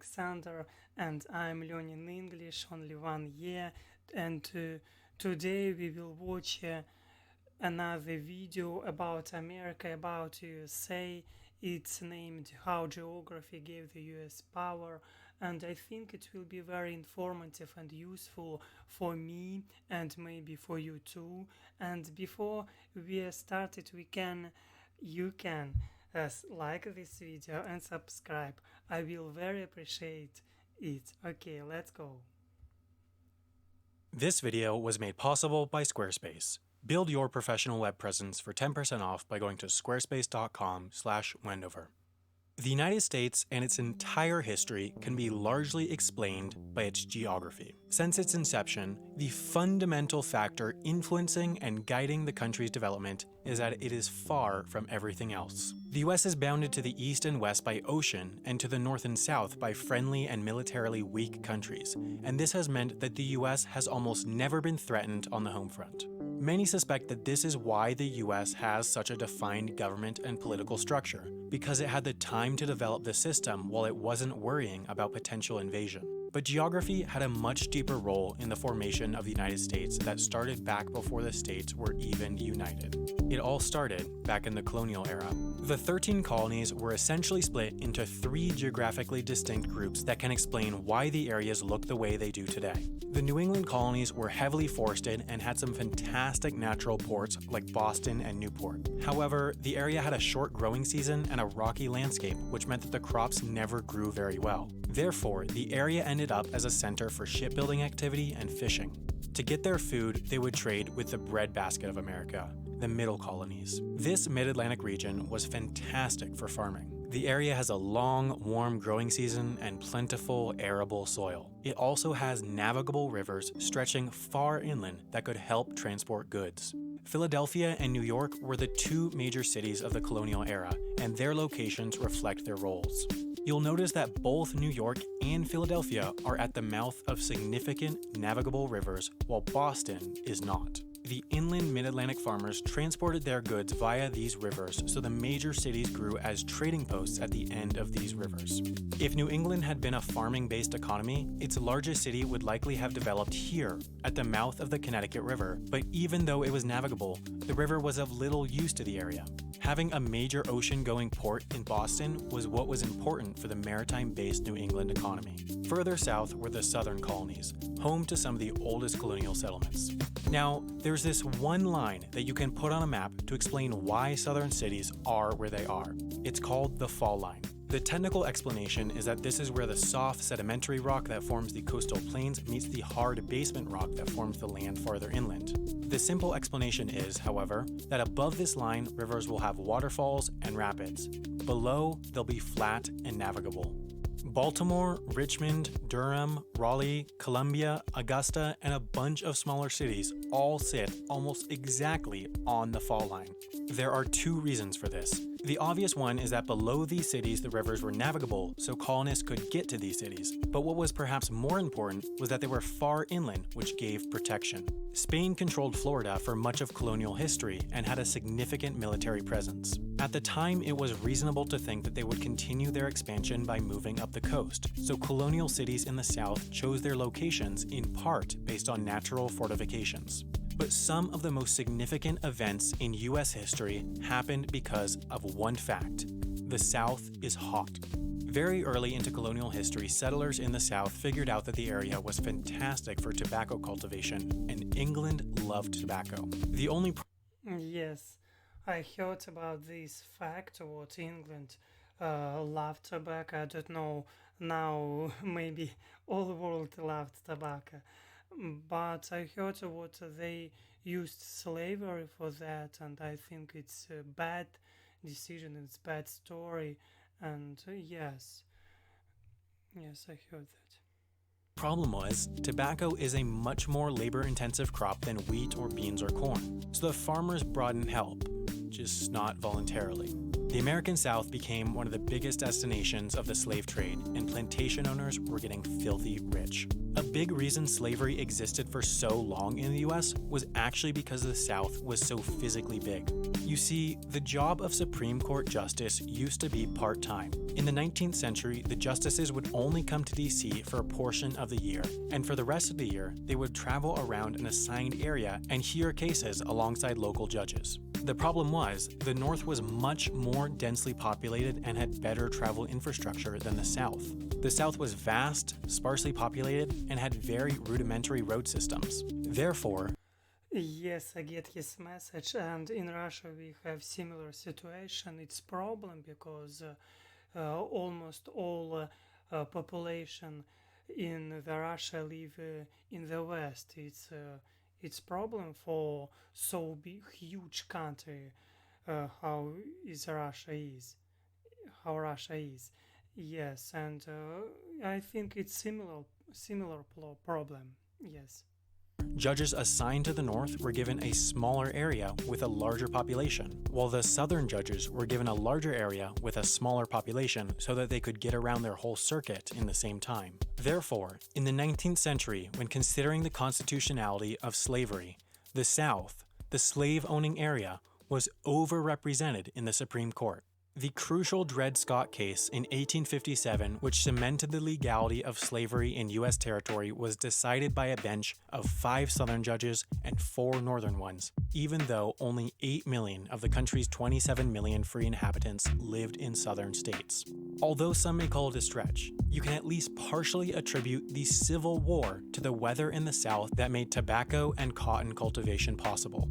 Alexander, and I'm learning English only 1 year. And today we will watch another video about America, about USA. It's named How Geography Gave the US Power, and I think it will be very informative and useful for me and maybe for you too. And before we started, you can like this video and subscribe. I will very appreciate it. Okay, let's go. This video was made possible by Squarespace. Build your professional web presence for 10% off by going to squarespace.com/Wendover. The United States and its entire history can be largely explained by its geography. Since its inception, the fundamental factor influencing and guiding the country's development is that it is far from everything else. The US is bounded to the east and west by ocean and to the north and south by friendly and militarily weak countries, and this has meant that the US has almost never been threatened on the home front. Many suspect that this is why the US has such a defined government and political structure, because it had the time to develop the system while it wasn't worrying about potential invasion. But geography had a much deeper role in the formation of the United States that started back before the states were even united. It all started back in the colonial era. The 13 colonies were essentially split into 3 geographically distinct groups that can explain why the areas look the way they do today. The New England colonies were heavily forested and had some fantastic natural ports like Boston and Newport. However, the area had a short growing season and a rocky landscape, which meant that the crops never grew very well. Therefore, the area ended up as a center for shipbuilding activity and fishing. To get their food, they would trade with the breadbasket of America, the middle colonies. This mid-Atlantic region was fantastic for farming. The area has a long, warm growing season and plentiful, arable soil. It also has navigable rivers stretching far inland that could help transport goods. Philadelphia and New York were the 2 major cities of the colonial era, and their locations reflect their roles. You'll notice that both New York and Philadelphia are at the mouth of significant navigable rivers, while Boston is not. The inland mid-Atlantic farmers transported their goods via these rivers, so the major cities grew as trading posts at the end of these rivers. If New England had been a farming-based economy, its largest city would likely have developed here, at the mouth of the Connecticut River, but even though it was navigable, the river was of little use to the area. Having a major ocean-going port in Boston was what was important for the maritime-based New England economy. Further south were the southern colonies, home to some of the oldest colonial settlements. Now, there's this one line that you can put on a map to explain why southern cities are where they are. It's called the fall line. The technical explanation is that this is where the soft sedimentary rock that forms the coastal plains meets the hard basement rock that forms the land farther inland. The simple explanation is, however, that above this line, rivers will have waterfalls and rapids. Below, they'll be flat and navigable. Baltimore, Richmond, Durham, Raleigh, Columbia, Augusta, and a bunch of smaller cities all sit almost exactly on the fall line. There are 2 reasons for this. The obvious one is that below these cities the rivers were navigable, so colonists could get to these cities. But what was perhaps more important was that they were far inland, which gave protection. Spain controlled Florida for much of colonial history and had a significant military presence. At the time, it was reasonable to think that they would continue their expansion by moving up the coast, so colonial cities in the south chose their locations in part based on natural fortifications. But some of the most significant events in US history happened because of one fact: the South is hot. Very early into colonial history, settlers in the South figured out that the area was fantastic for tobacco cultivation, and England loved tobacco. The only Yes, I heard about this fact what England loved tobacco. I don't know now, maybe all the world loved tobacco. But I heard what they used slavery for that, and I think it's a bad decision, it's a bad story, and yes, I heard that. problem was, tobacco is a much more labor-intensive crop than wheat or beans or corn, so the farmers brought in help, just not voluntarily. The American South became one of the biggest destinations of the slave trade, and plantation owners were getting filthy rich. A big reason slavery existed for so long in the US was actually because the South was so physically big. You see, the job of Supreme Court justice used to be part-time. In the 19th century, the justices would only come to DC for a portion of the year, and for the rest of the year, they would travel around an assigned area and hear cases alongside local judges. The problem was, the North was much more densely populated and had better travel infrastructure than the South. The South was vast, sparsely populated, and had very rudimentary road systems. Therefore, Yes, I get his message, and in Russia we have similar situation. It's problem because almost all population in the Russia live in the West. It's problem for so big, huge country how is Russia is, how Russia is. Yes, and I think it's similar problem. Yes. judges assigned to the North were given a smaller area with a larger population, while the Southern judges were given a larger area with a smaller population so that they could get around their whole circuit in the same time. Therefore, in the 19th century, when considering the constitutionality of slavery, the South, the slave-owning area, was overrepresented in the Supreme Court. The crucial Dred Scott case in 1857, which cemented the legality of slavery in U.S. territory, was decided by a bench of 5 Southern judges and 4 Northern ones, even though only 8 million of the country's 27 million free inhabitants lived in Southern states. Although some may call it a stretch, you can at least partially attribute the Civil War to the weather in the South that made tobacco and cotton cultivation possible.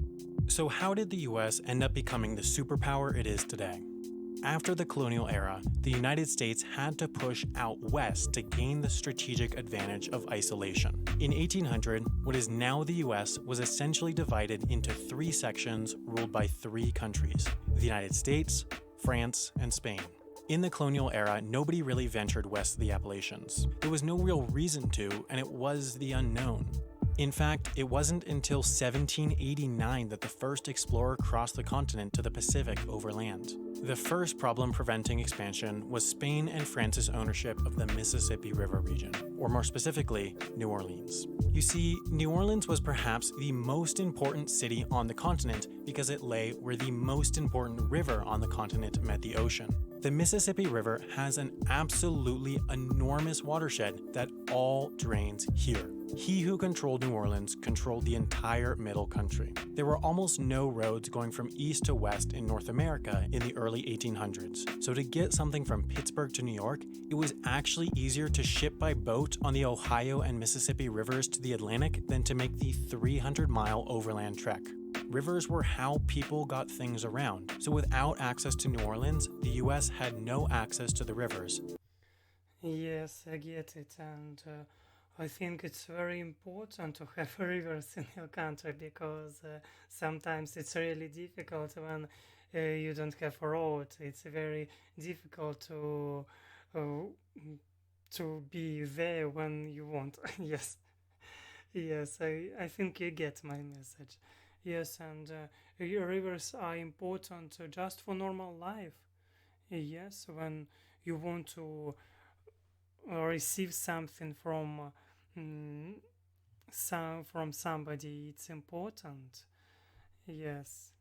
So how did the U.S. end up becoming the superpower it is today? After the colonial era, the United States had to push out west to gain the strategic advantage of isolation. In 1800, what is now the US was essentially divided into 3 sections ruled by 3 countries: the United States, France, and Spain. In the colonial era, nobody really ventured west of the Appalachians. There was no real reason to, and it was the unknown. In fact, it wasn't until 1789 that the first explorer crossed the continent to the Pacific overland. The first problem preventing expansion was Spain and France's ownership of the Mississippi River region, or more specifically, New Orleans. You see, New Orleans was perhaps the most important city on the continent because it lay where the most important river on the continent met the ocean. The Mississippi River has an absolutely enormous watershed that all drains here. He who controlled New Orleans controlled the entire middle country. There were almost no roads going from east to west in North America in the early 1800s, so to get something from Pittsburgh to New York, it was actually easier to ship by boat on the Ohio and Mississippi rivers to the Atlantic than to make the 300-mile overland trek. Rivers were how people got things around, so without access to New Orleans, the US had no access to the rivers. Yes, I get it, and I think it's very important to have rivers in your country because sometimes it's really difficult when you don't have a road. It's very difficult to be there when you want. Yes, yes, I think you get my message. Yes, and your rivers are important just for normal life. Yes, when you want to receive something from from somebody, it's important. Yes.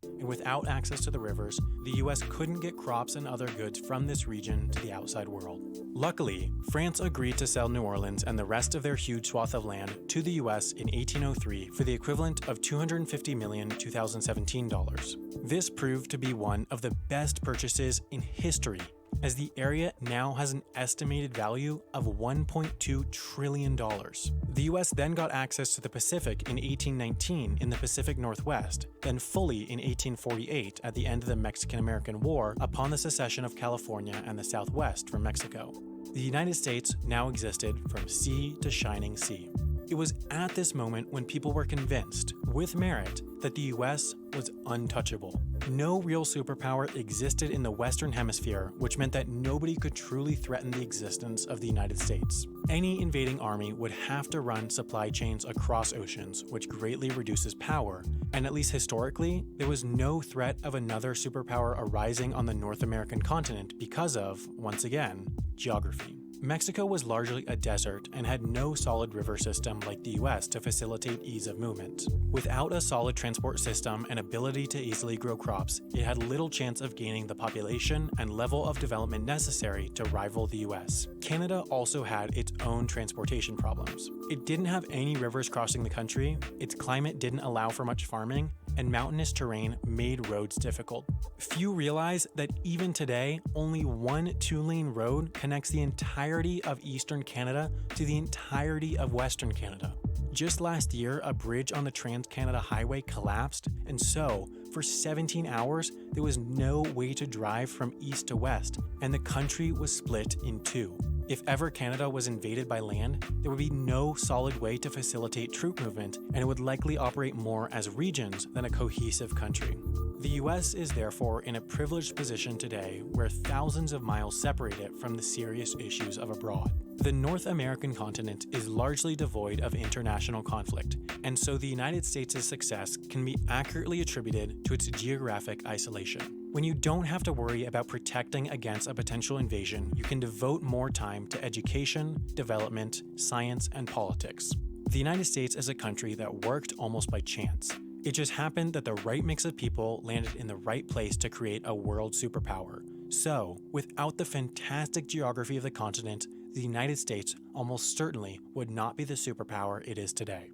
And without access to the rivers, the US couldn't get crops and other goods from this region to the outside world. Luckily, France agreed to sell New Orleans and the rest of their huge swath of land to the US in 1803 for the equivalent of $250 million 2017 dollars. This proved to be one of the best purchases in history, as the area now has an estimated value of $1.2 trillion. The US then got access to the Pacific in 1819 in the Pacific Northwest, then fully in 1848 at the end of the Mexican-American War upon the secession of California and the Southwest from Mexico. The United States now existed from sea to shining sea. It was at this moment when people were convinced, with merit, that the US was untouchable. No real superpower existed in the Western Hemisphere, which meant that nobody could truly threaten the existence of the United States. Any invading army would have to run supply chains across oceans, which greatly reduces power, and at least historically, there was no threat of another superpower arising on the North American continent because of, once again, geography. Mexico was largely a desert and had no solid river system like the US to facilitate ease of movement. Without a solid transport system and ability to easily grow crops, it had little chance of gaining the population and level of development necessary to rival the US. Canada also had its own transportation problems. It didn't have any rivers crossing the country, its climate didn't allow for much farming, and mountainous terrain made roads difficult. Few realize that even today, only one two-lane road connects the entirety of eastern Canada to the entirety of western Canada. Just last year, a bridge on the Trans-Canada Highway collapsed, and so, for 17 hours, there was no way to drive from east to west, and the country was split in two. If ever Canada was invaded by land, there would be no solid way to facilitate troop movement, and it would likely operate more as regions than a cohesive country. The US is therefore in a privileged position today where thousands of miles separate it from the serious issues of abroad. The North American continent is largely devoid of international conflict, and so the United States' success can be accurately attributed to its geographic isolation. When you don't have to worry about protecting against a potential invasion, you can devote more time to education, development, science, and politics. The United States is a country that worked almost by chance. It just happened that the right mix of people landed in the right place to create a world superpower. So, without the fantastic geography of the continent, the United States almost certainly would not be the superpower it is today.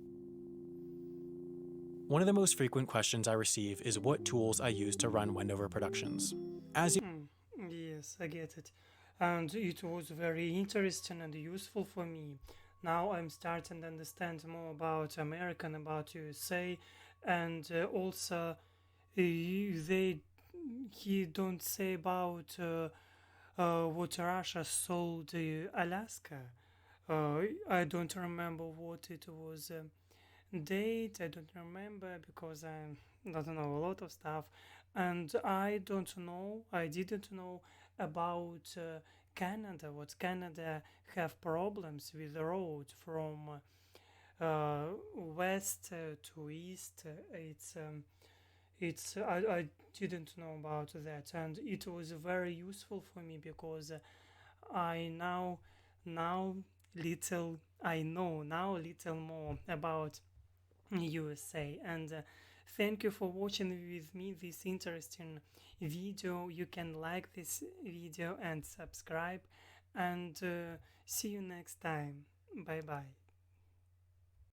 One of the most frequent questions I receive is what tools I use to run Wendover Productions. As you Yes, I get it. And it was very interesting and useful for me. Now I'm starting to understand more about America and about USA, and also they he don't say about what Russia sold Alaska. I don't remember what it was. Date I don't remember because I don't know a lot of stuff, and I didn't know about Canada, what Canada have problems with the road from west to east. I didn't know about that, and it was very useful for me because I now little I know now little more about USA. And thank you for watching with me this interesting video. You can like this video and subscribe, and see you next time. Bye bye.